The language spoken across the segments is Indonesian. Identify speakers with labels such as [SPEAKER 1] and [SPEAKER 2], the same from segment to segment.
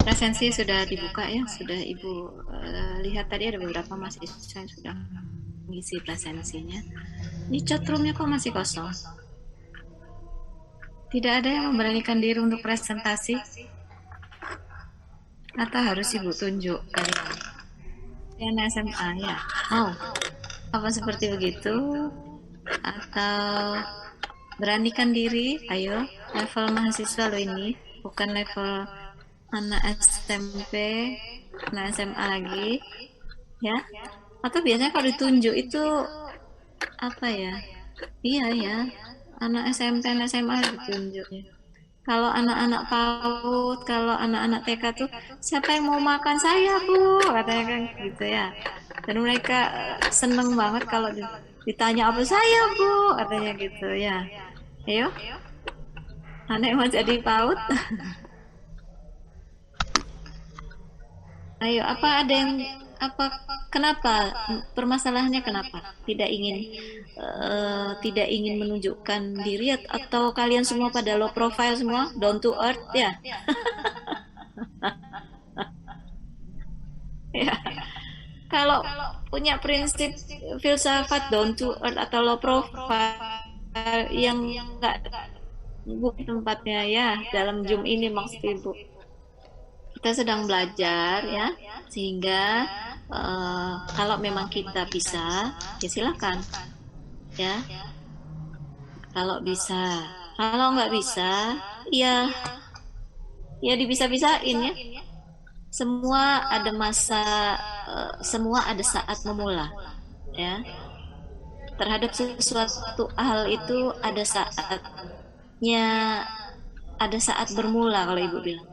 [SPEAKER 1] Presensi sudah dibuka ya, sudah Ibu lihat tadi ada beberapa mahasiswa yang sudah mengisi presensinya. Ini chatroomnya kok masih kosong? Tidak ada yang memberanikan diri untuk presentasi? Atau harus Ibu tunjuk kalian? Yang SMA ya? Oh, apa seperti begitu? Atau beranikan diri? Ayo, level mahasiswa lo ini, bukan level anak SMP, anak SMA lagi, ya? Atau biasanya kalau ditunjuk itu apa ya? Iya ya, anak SMP, anak SMA ditunjuk ya. Kalau anak-anak PAUD, kalau anak-anak TK tuh, siapa yang mau makan saya Bu? Katanya kan gitu ya. Dan mereka seneng banget kalau ditanya apa saya Bu? Katanya gitu ya. Ayo, anak mau jadi PAUD. Ayo, apa ada yang kenapa permasalahannya kenapa tidak ingin menunjukkan diri atau kalian semua pada low profile semua down to earth ya? Ya, kalau punya prinsip filsafat down to earth atau low profile yang nggak bukan tempatnya ya dalam Zoom ini maksud Ibu. Kita sedang belajar ya, sehingga kalau memang kita bisa, ya silakan ya. Kalau bisa, kalau nggak bisa, ya dibisa-bisain ya. Semua ada masa, semua ada saat memula ya. Terhadap sesuatu hal itu ada saatnya, ada saat bermula kalau Ibu bilang.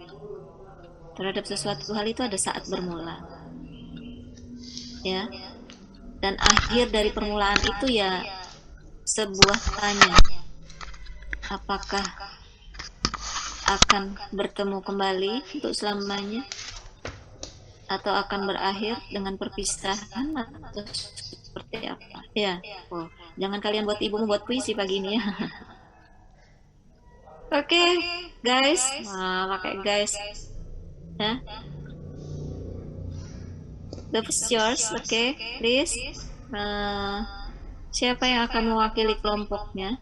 [SPEAKER 1] Terhadap sesuatu hal itu ada saat bermula ya, dan akhir dari permulaan itu ya sebuah tanya, apakah akan bertemu kembali untuk selamanya atau akan berakhir dengan perpisahan atau seperti apa ya. Oh, jangan kalian buat Ibu membuat puisi pagi ini ya. Oke, guys, pakai guys ya. The floor is yours, okay, please. Siapa yang akan mewakili kelompoknya?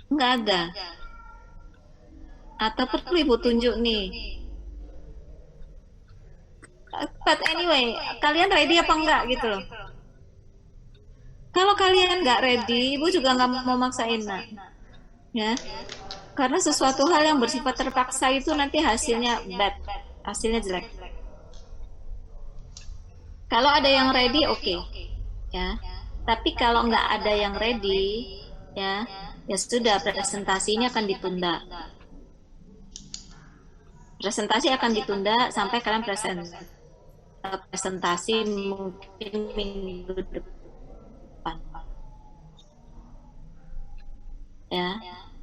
[SPEAKER 1] Nggak ada. Atau perlu Ibu tunjuk nih? But anyway, kalian ready apa enggak gitu loh? Kalau kalian nggak ready, Ibu juga nggak mau maksain, nak. Ya, karena sesuatu hal yang bersifat terpaksa itu nanti hasilnya bad, hasilnya jelek. Kalau ada yang ready, oke, ya. Tapi kalau nggak ada yang ready, ya sudah, presentasinya akan ditunda. Presentasi akan ditunda sampai kalian presentasi mungkin minggu depan. Ya,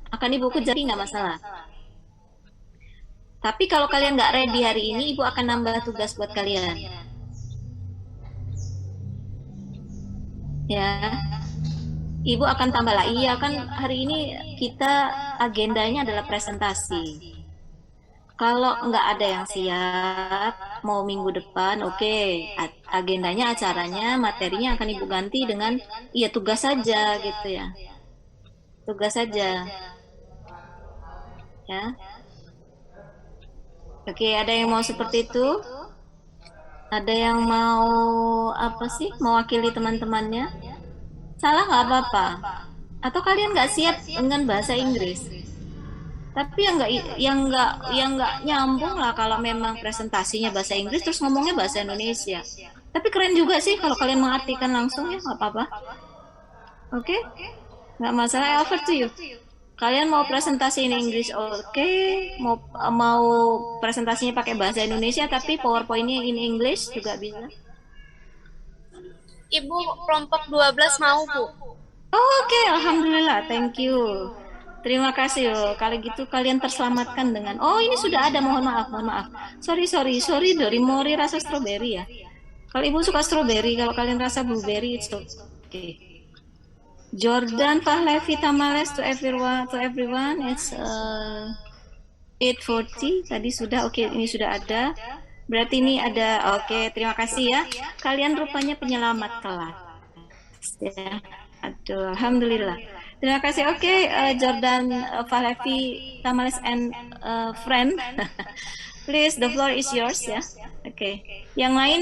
[SPEAKER 1] akan Ibu kejar nggak masalah. Tapi kalau kalian nggak ready hari ini, Ibu akan nambah tugas buat kalian. Ya, Ibu akan tambah lah. Iya kan hari ini kita agendanya adalah presentasi. Kalau nggak ada yang siap, mau minggu depan, oke. Agendanya, acaranya, materinya akan Ibu ganti dengan, iya tugas saja gitu ya. Tugas saja. Ya. Oke, ada yang mau seperti itu? Ada yang mau apa sih? Mewakili teman-temannya? Salah nggak apa-apa. Atau kalian nggak siap dengan bahasa Inggris? Tapi yang nggak nyambung lah kalau memang presentasinya bahasa Inggris terus ngomongnya bahasa Indonesia. Tapi keren juga sih kalau kalian mengartikan langsung ya, nggak apa-apa. Oke? Nggak masalah, I offer to you. Kalian mau presentasi in English, oke. Mau presentasinya pakai bahasa Indonesia tapi PowerPoint-nya in English juga bisa.
[SPEAKER 2] Ibu kelompok 12 mau, Bu.
[SPEAKER 1] Oke, alhamdulillah, thank you. Terima kasih loh. Kalau gitu kalian terselamatkan dengan, oh ini sudah ada, mohon maaf. Sorry dari Mori rasa strawberry ya. Kalau Ibu suka strawberry, kalau kalian rasa blueberry, it's okay. Jordan Fahlevi Tamales to everyone. It's 8:40 tadi sudah. Oke, ini sudah ada. Berarti ini ada. Oke, terima kasih ya. Kalian rupanya penyelamat kelas ya. Aduh, alhamdulillah. Terima kasih. Oke, Jordan, Falevi, Tamales, and friend. Please, the floor is yours ya. Oke. Yang lain,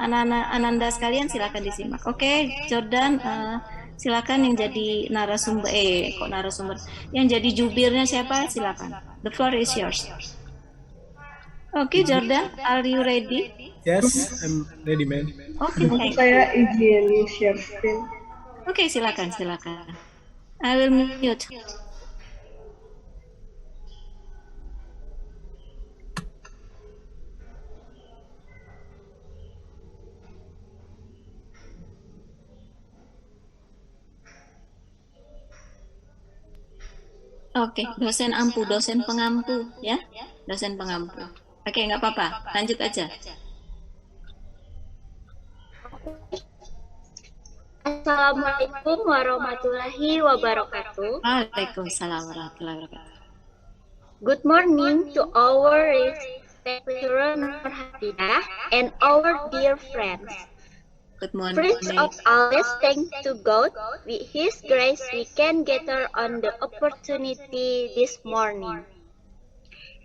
[SPEAKER 1] anak-anak Ananda sekalian silakan disimak. Oke, Jordan, silakan yang jadi narasumber. Kok narasumber? Yang jadi jubirnya siapa? Silakan. The floor is yours. Oke, Jordan, are you ready?
[SPEAKER 3] Yes, I'm ready, man.
[SPEAKER 1] Oke, thank you.
[SPEAKER 4] Saya izin share screen.
[SPEAKER 1] Oke, silakan. I will mute. Oke, dosen pengampu ya, dosen pengampu. Oke, nggak apa-apa, lanjut aja.
[SPEAKER 2] Assalamualaikum warahmatullahi wabarakatuh.
[SPEAKER 1] Waalaikumsalam warahmatullahi wabarakatuh.
[SPEAKER 2] Good morning to our respected Nur Hatidah and our dear friends.
[SPEAKER 1] Good morning.
[SPEAKER 2] First of all, let's thank to God. With His grace, we can gather on the opportunity this morning.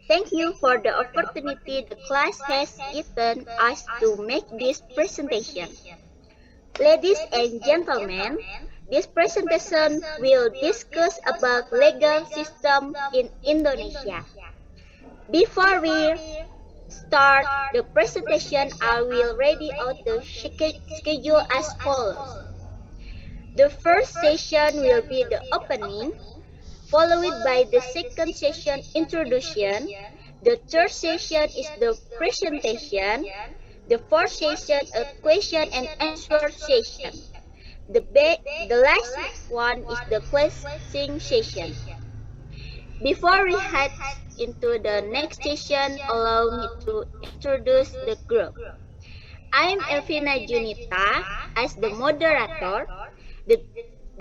[SPEAKER 2] Thank you for the opportunity the class has given us to make this presentation. Ladies and gentlemen, this presentation will discuss about legal system in Indonesia. Before we start the presentation, I will read out the schedule as follows. The first session will be the opening, followed by the second session introduction. The third session is the presentation. The fourth session a question and answer session. The last one is the closing session. Before we head into the next session, allow me to introduce the group. I'm Elvina Junita as the moderator,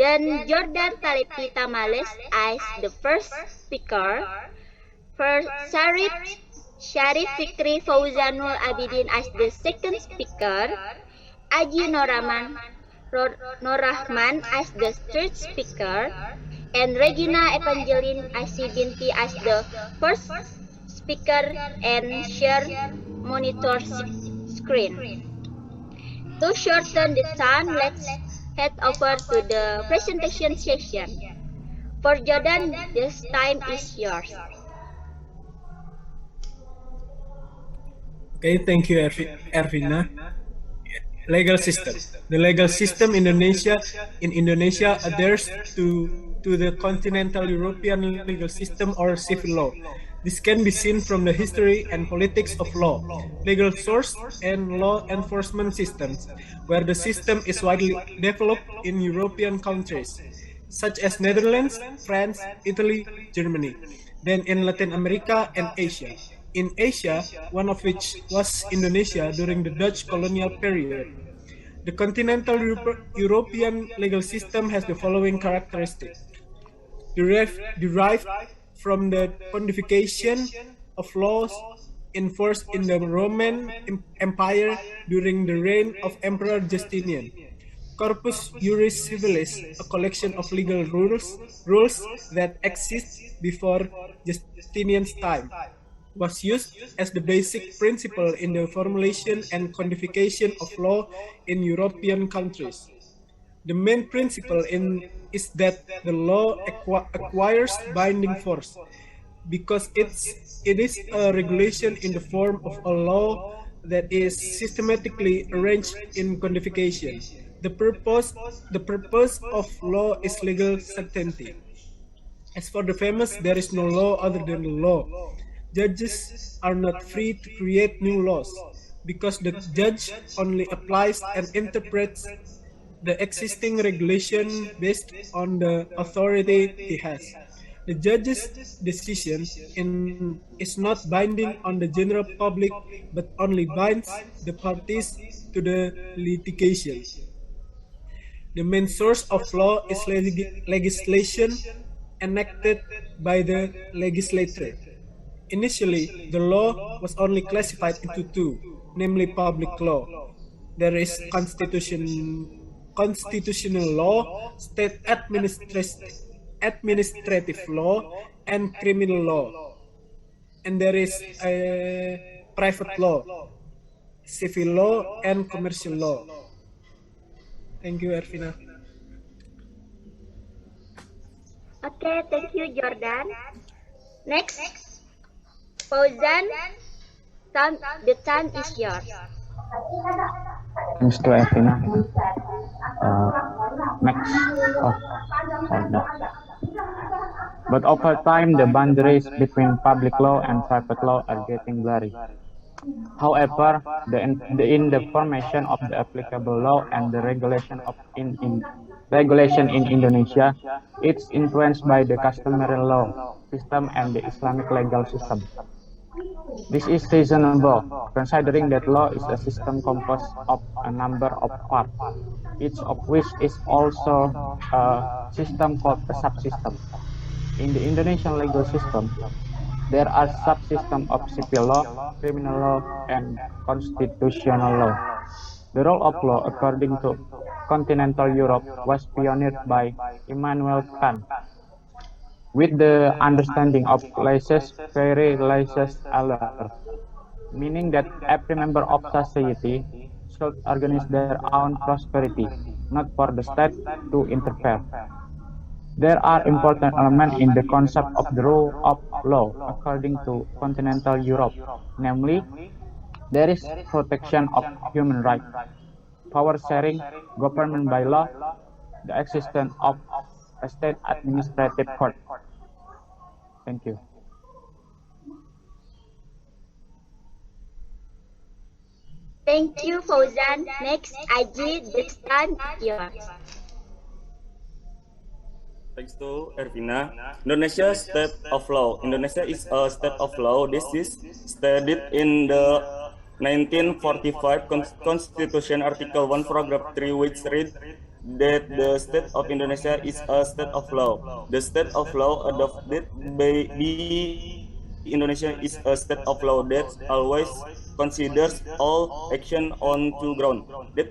[SPEAKER 2] then Jordan Falevi Tamales as the first speaker, for Syarif Fikri Fauzanul Abidin as the second speaker, Aji Norahman as the third speaker, and Regina Evangeline Asibinti as the first speaker and share monitor screen. To shorten the time, let's head over to the presentation session. For Jordan, this time is yours.
[SPEAKER 3] Okay, thank you, Ervina. Legal system. The legal system in Indonesia adheres to the continental European legal system or civil law. This can be seen from the history and politics of law, legal source, and law enforcement systems, where the system is widely developed in European countries, such as Netherlands, France, Italy, Germany, then in Latin America and Asia. In Asia, one of which was Indonesia during the Dutch colonial period. The continental European legal system has the following characteristics. Derived from the codification of laws enforced in the Roman Empire during the reign of Emperor Justinian. Corpus Juris Civilis, a collection of legal rules that exist before Justinian's time, was used as the basic principle in the formulation and codification of law in European countries. The main principle is that the law acquires binding force, because it is a regulation in the form of a law that is systematically arranged in codification. The purpose of law is legal certainty. As for the famous, there is no law other than the law. Judges are not free to create new laws, because the judge only applies and interprets the existing regulation based on the authority he has. The judge's decision is not binding on the general public, but only binds the parties to the litigation. The main source of law is legislation enacted by the legislature. Initially, the law was only classified into two, namely public law. There is constitutional law, state administrative law, and criminal law. And there is a private law, civil law, and commercial law. Thank you, Ervina.
[SPEAKER 2] Okay, thank you, Jordan. Next, Fauzan, the time is yours.
[SPEAKER 5] Thanks to Evina. Next. But over time, the boundaries between public law and private law are getting blurry. However, in the formation of the applicable law and the regulation in Indonesia, it's influenced by the customary law system and the Islamic legal system. This is reasonable, considering that law is a system composed of a number of parts, each of which is also a system called a subsystem. In the Indonesian legal system, there are subsystems of civil law, criminal law, and constitutional law. The role of law, according to continental Europe, was pioneered by Immanuel Kant, with the understanding of laissez faire, laissez aller, meaning that every member of society should organize their own prosperity, not for the state to interfere. There are important elements in the concept of the rule of law according to continental Europe, namely, there is protection of human rights, power sharing, government by law, the existence of a state administrative court. Thank you.
[SPEAKER 2] Thank you, Fauzan. Next, Aji, the time is yours.
[SPEAKER 6] Thanks to Ervina. Indonesia state of law. Indonesia is a state of law. This is stated in the 1945 Constitution Article 1 Paragraph 3, which reads that the state of Indonesia is a state of law. The state of law adopted by Indonesia is a state of law that always considers all action on two grounds. That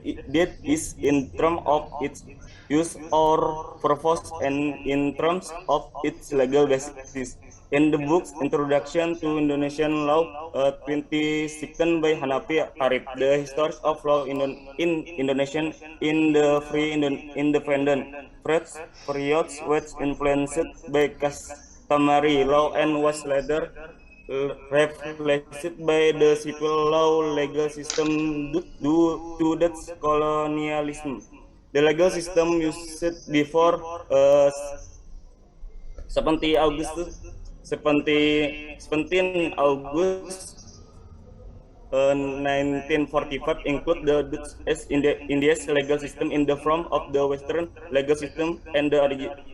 [SPEAKER 6] is in terms of its use or purpose and in terms of its legal basis. In the book's Introduction to Indonesian Law, 2016 by Hanafi Arif, the history of law in Indonesia in the free independent periods was influenced by customary law and was later replaced by the civil law legal system due to Dutch colonialism. The legal system used before 17 August 1945 include the Dutch East India's legal system in the form of the Western legal system and the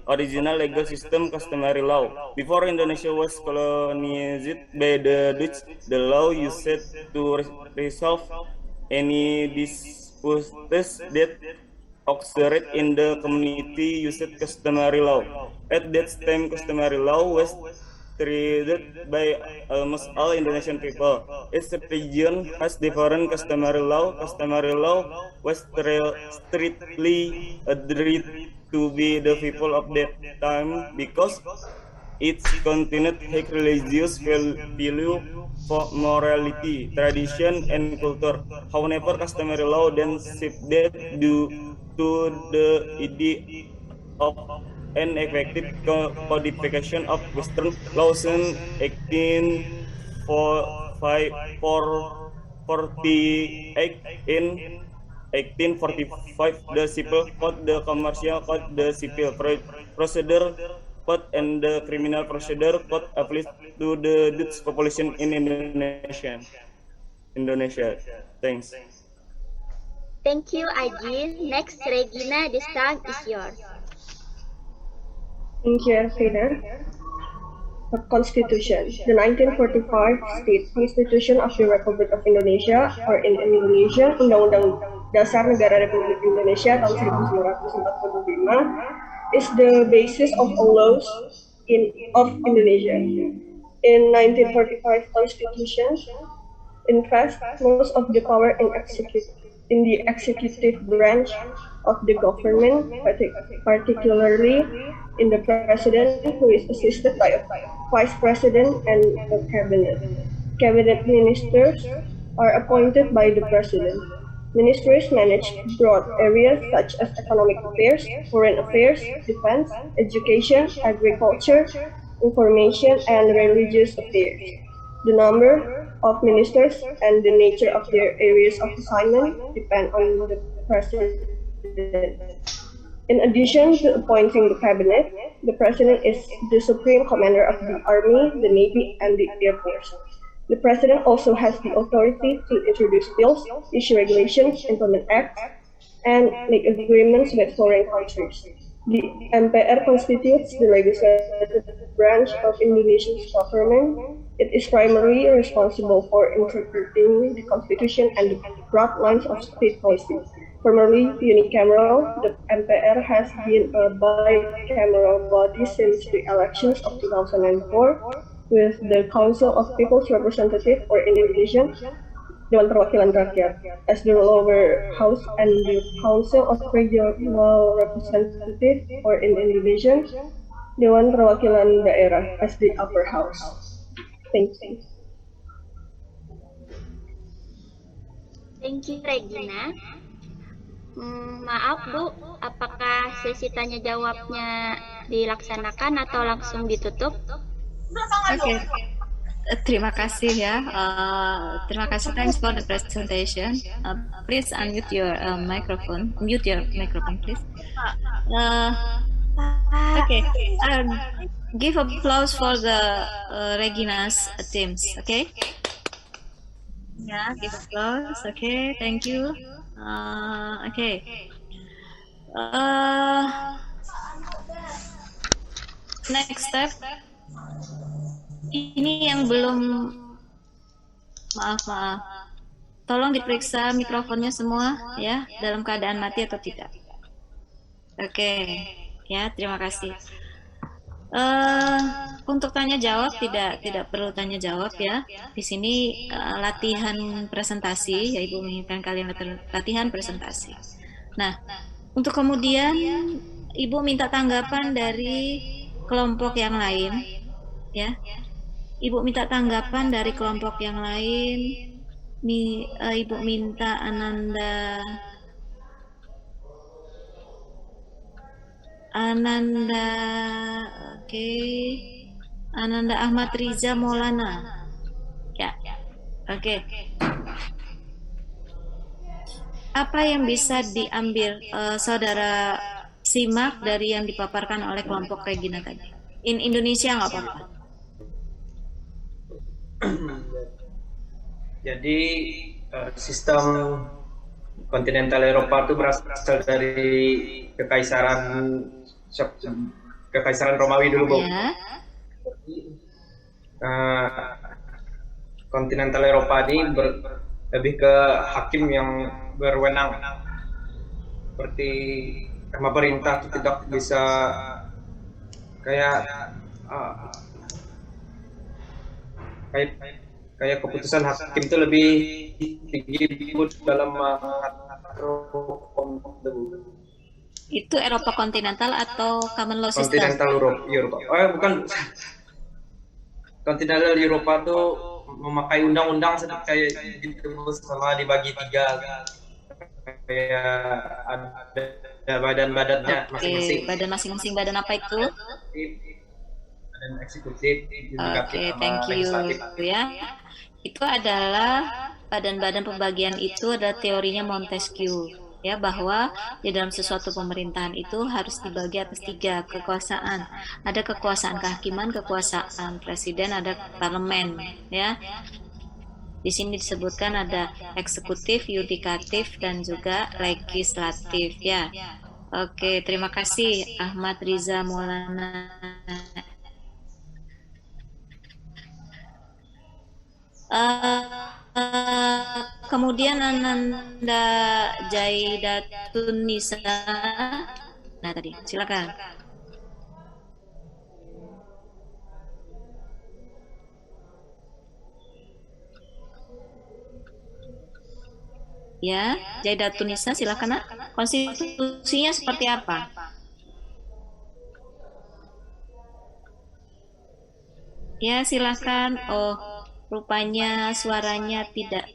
[SPEAKER 6] original legal system customary law. Before Indonesia was colonized by the Dutch, the law used to resolve any disputes that occurred in the community used customary law. At that time, customary law was treated by almost all Indonesian people. Each region has different customary law. Customary law was strictly adhered to by the people of that time because it contained high religious value for morality, tradition, and culture. However, customary law then shifted due to the idea of an effective codification of Western laws in 1848. In 1845, the Civil Code, the Commercial Code, the Civil Procedure Code, and the Criminal Procedure Code applied to the Dutch population in Indonesia. Thanks.
[SPEAKER 2] Thank you, Aji. Next, Regina, this time is yours.
[SPEAKER 4] Thank you, Ervina. The Constitution. The 1945 State Constitution of the Republic of Indonesia, or in Indonesia, Undang-Undang Dasar Negara Republik Indonesia tahun 1945, is the basis of all laws of Indonesia. in 1945 Constitution invests most of the power in the executive branch of the government, particularly in the president, who is assisted by a vice president and a cabinet. Cabinet ministers are appointed by the president. Ministries manage broad areas such as economic affairs, foreign affairs, defense, education, agriculture, information, and religious affairs. The number of ministers and the nature of their areas of assignment depend on the president. In addition to appointing the cabinet, the president is the supreme commander of the army, the navy, and the air force. The president also has the authority to introduce bills, issue regulations, implement acts, and make agreements with foreign countries. The MPR constitutes the legislative branch of Indonesia's government. It is primarily responsible for interpreting the constitution and the broad lines of state policy. Formerly unicameral, the MPR has been a bicameral body since the elections of 2004, with the Council of People's Representatives, or in Indonesian, Dewan Perwakilan Rakyat, as the lower house, and the Council of Regional Representatives, or in Indonesian, Dewan Perwakilan Daerah, as the upper house. Thank you.
[SPEAKER 2] Thank you, Regina. Maaf Bu, apakah sesi tanya jawabnya dilaksanakan atau langsung ditutup?
[SPEAKER 1] Oke. Terima kasih ya. Terima kasih. Thanks for the presentation. Please unmute your microphone. Mute your microphone, please. Okay. Give applause for the Regina's teams. Okay. Yeah, give applause. Okay, thank you. Okay. Next step. Ini yang belum, maaf. Tolong diperiksa mikrofonnya semua ya, dalam keadaan mati atau tidak. Oke, ya terima kasih. Untuk tanya jawab tidak perlu tanya jawab ya. Di sini latihan presentasi, ya Ibu menginginkan kalian latihan presentasi. Nah, untuk kemudian Ibu minta tanggapan dari kelompok yang lain, ya. Ibu minta tanggapan dari kelompok yang lain. Ibu minta Ananda, oke. Ananda Ahmad Riza Maulana. Ya, oke. Apa yang bisa diambil saudara simak dari yang dipaparkan oleh kelompok Regina tadi? In Indonesia nggak apa-apa.
[SPEAKER 7] Jadi sistem kontinental Eropa itu berasal dari kekaisaran Romawi dulu, Bu.
[SPEAKER 1] Ya.
[SPEAKER 7] Kontinental Eropa ini lebih ke hakim yang berwenang, seperti pemerintah tidak bisa kayak keputusan hakim itu lebih tinggi dalam mengatur hukum.
[SPEAKER 1] Itu Eropa kontinental atau common law system?
[SPEAKER 7] Kontinental Eropa. Bukan. Kontinental Eropa tuh memakai undang-undang kayak gitu, sama dibagi tiga. Kayak ada badan-badannya masing-masing.
[SPEAKER 1] Badan masing-masing, badan apa itu?
[SPEAKER 7] Badan eksekutif,
[SPEAKER 1] Oke, thank you ya. Itu adalah badan-badan pembagian itu adalah teorinya Montesquieu ya, bahwa di dalam sesuatu pemerintahan itu harus dibagi atas tiga kekuasaan. Ada kekuasaan kehakiman, kekuasaan presiden, ada parlemen ya. Di sini disebutkan ada eksekutif, yudikatif, dan juga legislatif ya. Oke, terima kasih Ahmad Riza Maulana. Kemudian Ananda Jaidatun Nisa. Nah tadi, silakan. Ya, Jaidatun Nisa, silakan Nak. Konstitusinya seperti apa? Ya, silakan. Oh, rupanya suaranya tidak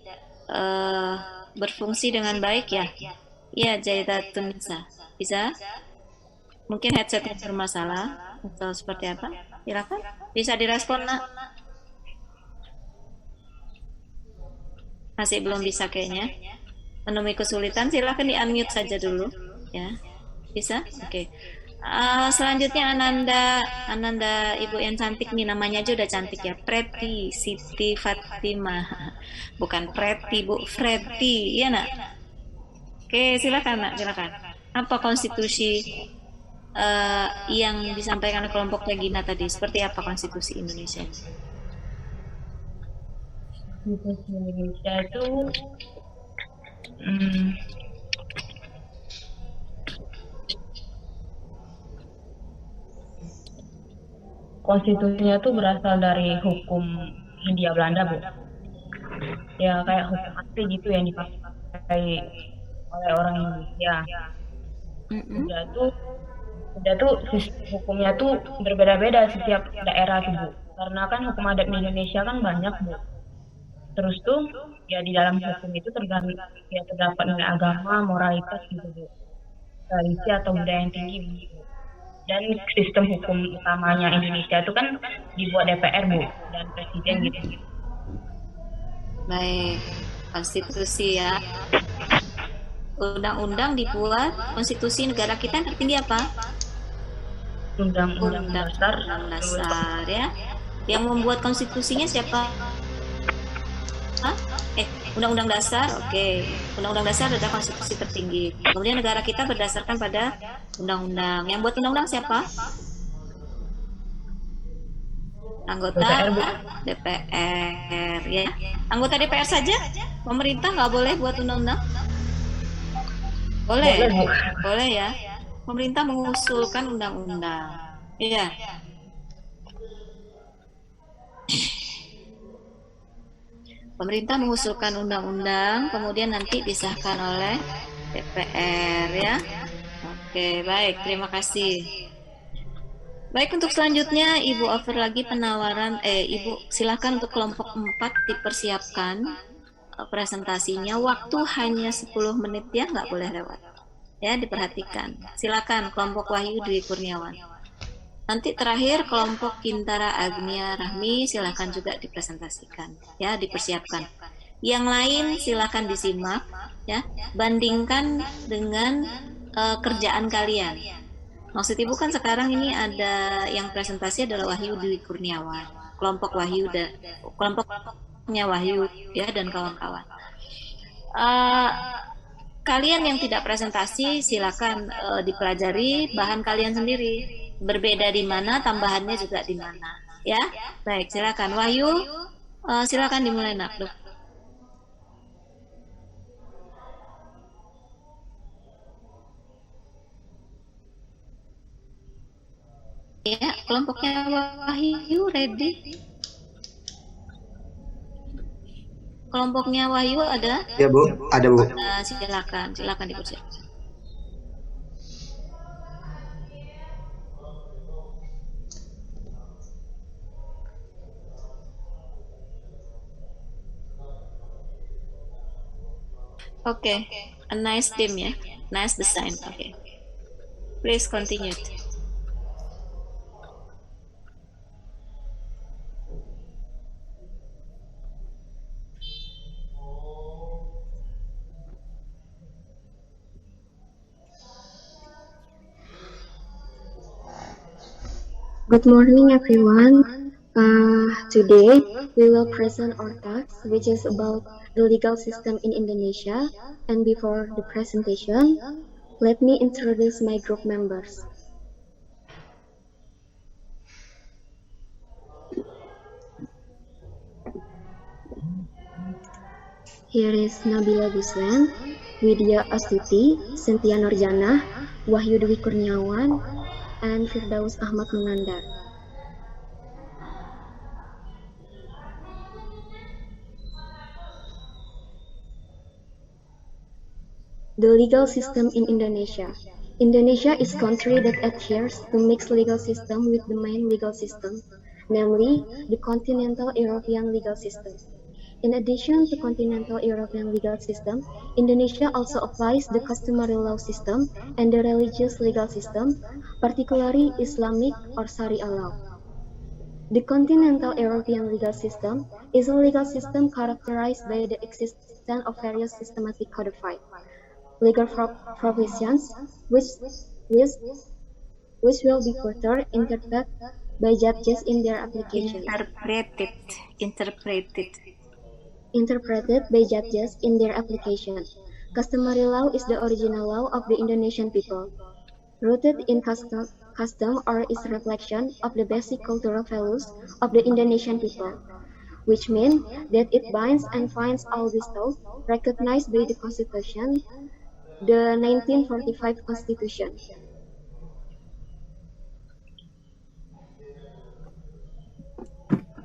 [SPEAKER 1] berfungsi dengan baik ya. Iya, Jaidatun Nisa. Bisa? Mungkin headsetnya bermasalah atau seperti apa? Silakan. Bisa direspon, Nak. Masih belum bisa kayaknya. Menemui kesulitan, silakan di-unmute saja dulu. Ya, bisa? Oke. Selanjutnya Ananda ibu yang cantik nih, namanya aja udah cantik ya, Preti Siti Fatimah, bukan Preti Bu, Preti, iya Nak? Oke, silakan Nak, silakan. Apa konstitusi yang disampaikan oleh kelompok Regina tadi? Seperti apa konstitusi Indonesia?
[SPEAKER 8] Konstitusi Indonesia itu konstitusinya tuh berasal dari hukum Hindia Belanda, Bu. Ya kayak hukum asli gitu yang dipakai oleh orang Indonesia. Udah tuh sistem hukumnya tuh berbeda-beda setiap daerah tuh, Bu. Karena kan hukum adat di Indonesia kan banyak, Bu. Terus tuh ya di dalam hukum itu terdapat nilai agama, moralitas gitu, Bu. Tradisi atau budaya yang tinggi, Bu. Dan sistem hukum utamanya Indonesia itu kan dibuat DPR, Bu, dan presiden gitu.
[SPEAKER 1] Baik, konstitusi ya. Undang-undang dibuat, konstitusi negara kita yang tertinggi apa?
[SPEAKER 8] Undang-undang dasar
[SPEAKER 1] ya. Yang membuat konstitusinya siapa? Undang-undang dasar, oke. Undang-undang dasar adalah konstitusi tertinggi. Kemudian negara kita berdasarkan pada undang-undang. Yang buat undang-undang siapa? Anggota DPR, ya. Anggota DPR saja? Pemerintah nggak boleh buat undang-undang? Boleh ya. Pemerintah mengusulkan undang-undang. Iya. Pemerintah mengusulkan undang-undang, kemudian nanti disahkan oleh DPR ya. Oke, baik, terima kasih. Baik, untuk selanjutnya Ibu offer lagi penawaran, Ibu silakan untuk kelompok 4 dipersiapkan presentasinya. Waktu hanya 10 menit ya, nggak boleh lewat. Ya, diperhatikan. Silakan kelompok Wahyu Dwi Kurniawan. Nanti terakhir kelompok Kintara Agnia Rahmi silakan juga dipresentasikan, ya, dipersiapkan. Yang lain silakan disimak, ya, bandingkan dengan kerjaan kalian. Maksud Ibu kan sekarang ini ada yang presentasi adalah Wahyu Dwi Kurniawan, kelompok Wahyu kelompoknya Wahyu ya dan kawan-kawan. Kalian yang tidak presentasi silakan dipelajari bahan kalian sendiri. Berbeda di mana, tambahannya juga di mana. Ya, baik, silakan Wahyu, silakan dimulai Nak. Ya, kelompoknya Wahyu ready. Kelompoknya Wahyu ada?
[SPEAKER 9] Ya Bu, ada Bu.
[SPEAKER 1] Silakan dipersiapkan. Okay, a nice team ya, nice design. Okay, please continue.
[SPEAKER 10] Good morning, everyone. Today we will present our talks, which is about the legal system in Indonesia. And before the presentation, let me introduce my group members. Here is Nabila Guslan, Widya Astuti, Cynthia Nurjana, Wahyu Dwi Kurniawan, and Firdaus Ahmad Munandar. The legal system in Indonesia. Indonesia is a country that adheres to mixed legal system with the main legal system, namely the continental European legal system. In addition to continental European legal system, Indonesia also applies the customary law system and the religious legal system, particularly Islamic or Sharia law. The continental European legal system is a legal system characterized by the existence of various systematic codified legal provisions which will be further interpreted by judges in their application. Interpreted by judges in their application. Customary law is the original law of the Indonesian people, rooted in custom or is a reflection of the basic cultural values of the Indonesian people, which means that it binds and finds all these laws recognized by the Constitution, the 1945 Constitution.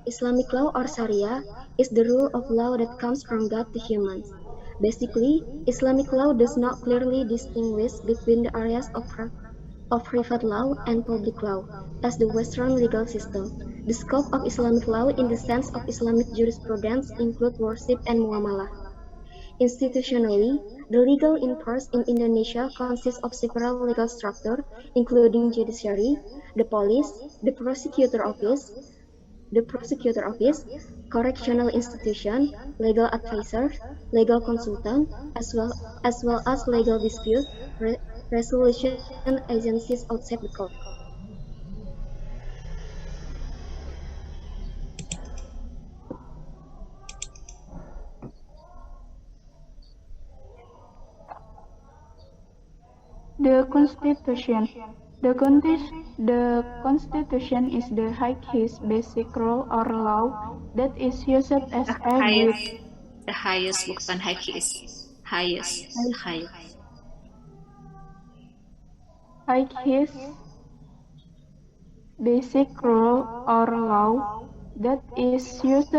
[SPEAKER 10] Islamic law or Sharia is the rule of law that comes from God to humans. Basically, Islamic law does not clearly distinguish between the areas of private law and public law, as the Western legal system. The scope of Islamic law in the sense of Islamic jurisprudence include worship and muamalah. Institutionally, the legal impulse in Indonesia consists of several legal structures, including judiciary, the police, the prosecutor office, correctional institution, legal advisors, legal consultant, as well as legal dispute resolution agencies outside the court.
[SPEAKER 9] The Constitution. The Constitution is the highest basic rule or law that is used as a guide.
[SPEAKER 1] The highest, bukan highest. Highest.
[SPEAKER 9] Highest basic rule or law that is used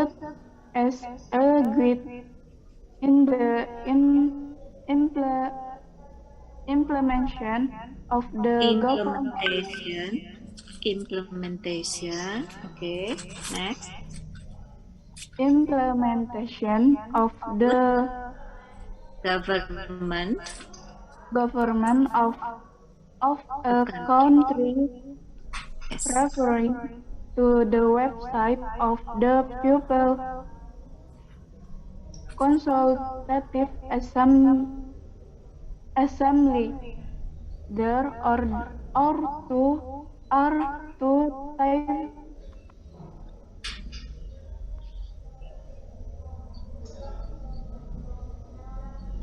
[SPEAKER 9] as a guide in the implementation of the government.
[SPEAKER 1] Implementation. Okay. Next.
[SPEAKER 9] Implementation of the
[SPEAKER 1] government
[SPEAKER 9] of a country, referring to the website of the People Consultative Assembly. There are two types.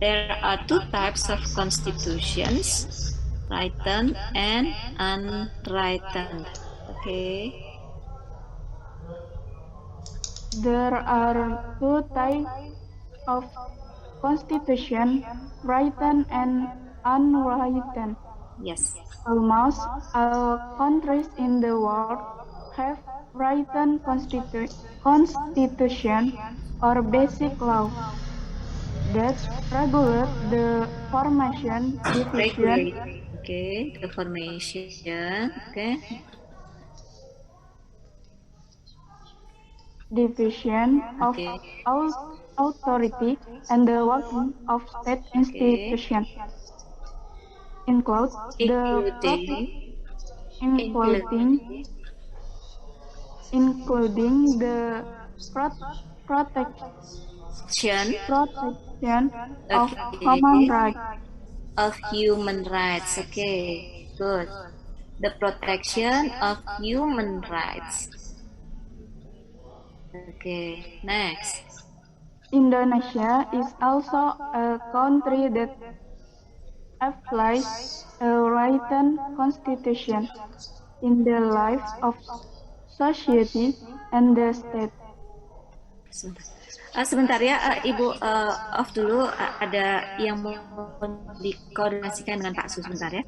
[SPEAKER 1] There are two types of constitutions, written and unwritten. Okay.
[SPEAKER 9] There are two types of constitution, written and unwritten.
[SPEAKER 1] Yes.
[SPEAKER 9] Almost all countries in the world have written constitution or basic law that regulate the formation, division.
[SPEAKER 1] Okay, the formation. Okay.
[SPEAKER 9] Division of authority and the working of state institutions. Including the protection of human rights.
[SPEAKER 1] Of human rights. Okay, good. The protection of human rights. Okay, next.
[SPEAKER 9] Indonesia is also a country that applies a written constitution in the life of society and the state.
[SPEAKER 1] Sebentar ya, Ibu off dulu. Ada yang mau dikoordinasikan dengan Pak Su sebentar ya.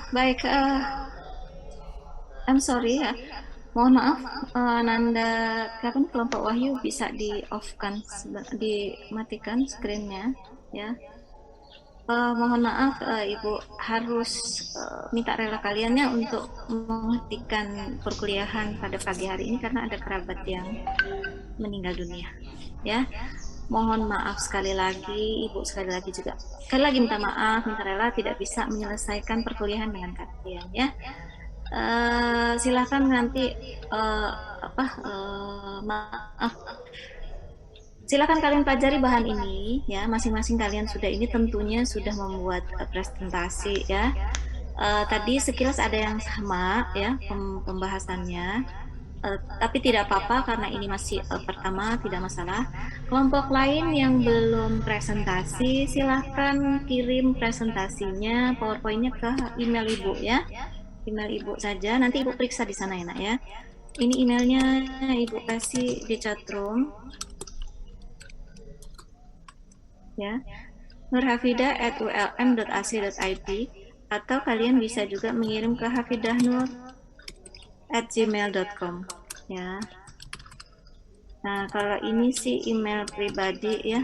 [SPEAKER 1] Baik, I'm sorry ya. Mohon maaf, Nanda, kapan kelompok Wahyu bisa di-off-kan, dimatikan screen-nya, ya. Mohon maaf, Ibu harus minta rela kaliannya untuk menghentikan perkuliahan pada pagi hari ini karena ada kerabat yang meninggal dunia, ya. Mohon maaf sekali lagi, Ibu sekali lagi juga. Sekali lagi minta maaf, minta rela tidak bisa menyelesaikan perkuliahan dengan kalian, ya. Silahkan nanti maaf. Silakan kalian pelajari bahan ini ya, masing-masing kalian tentunya sudah membuat presentasi ya. Tadi sekilas ada yang sama ya pembahasannya, tapi tidak apa-apa karena ini masih pertama, tidak masalah. Kelompok lain yang belum presentasi silahkan kirim presentasinya, PowerPoint-nya ke email Ibu ya, email Ibu saja, nanti Ibu periksa di sana ya nak ya. Ini emailnya Ibu kasih di chatroom ya, nurhafida@ulm.ac.id, atau kalian bisa juga mengirim ke hafidahnur@gmail.com ya. Nah, kalau ini sih email pribadi ya,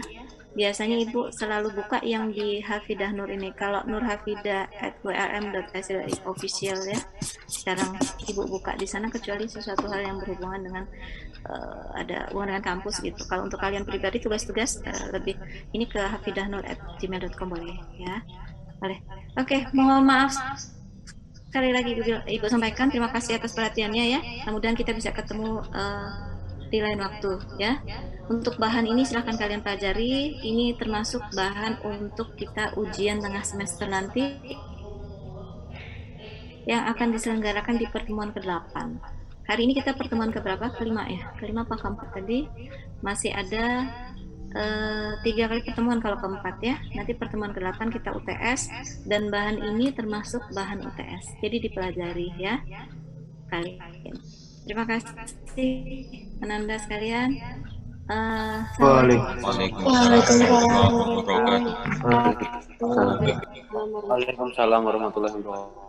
[SPEAKER 1] biasanya Ibu selalu buka yang di Hafidah Nur ini. Kalau nurhafida@ulm.ac.id official ya, sekarang Ibu buka di sana kecuali sesuatu hal yang berhubungan dengan ada hubungan dengan kampus gitu. Kalau untuk kalian pribadi tugas-tugas lebih ini ke hafidahnur@gmail.com boleh ya, boleh. Oke, mohon maaf sekali lagi Ibu sampaikan terima kasih atas perhatiannya ya. Mudah-mudahan kita bisa ketemu di lain waktu ya. Untuk bahan ini silahkan kalian pelajari. Ini termasuk bahan untuk kita ujian tengah semester nanti yang akan diselenggarakan di pertemuan ke-8. Hari ini kita pertemuan ke-berapa? Kelima ya? Kelima apa keempat tadi? Masih ada 3 kali pertemuan kalau keempat ya. Nanti pertemuan ke-8 kita UTS dan bahan ini termasuk bahan UTS. Jadi dipelajari ya kalian. Terima kasih Ananda sekalian.
[SPEAKER 11] Waalaikumsalam warahmatullahi wabarakatuh.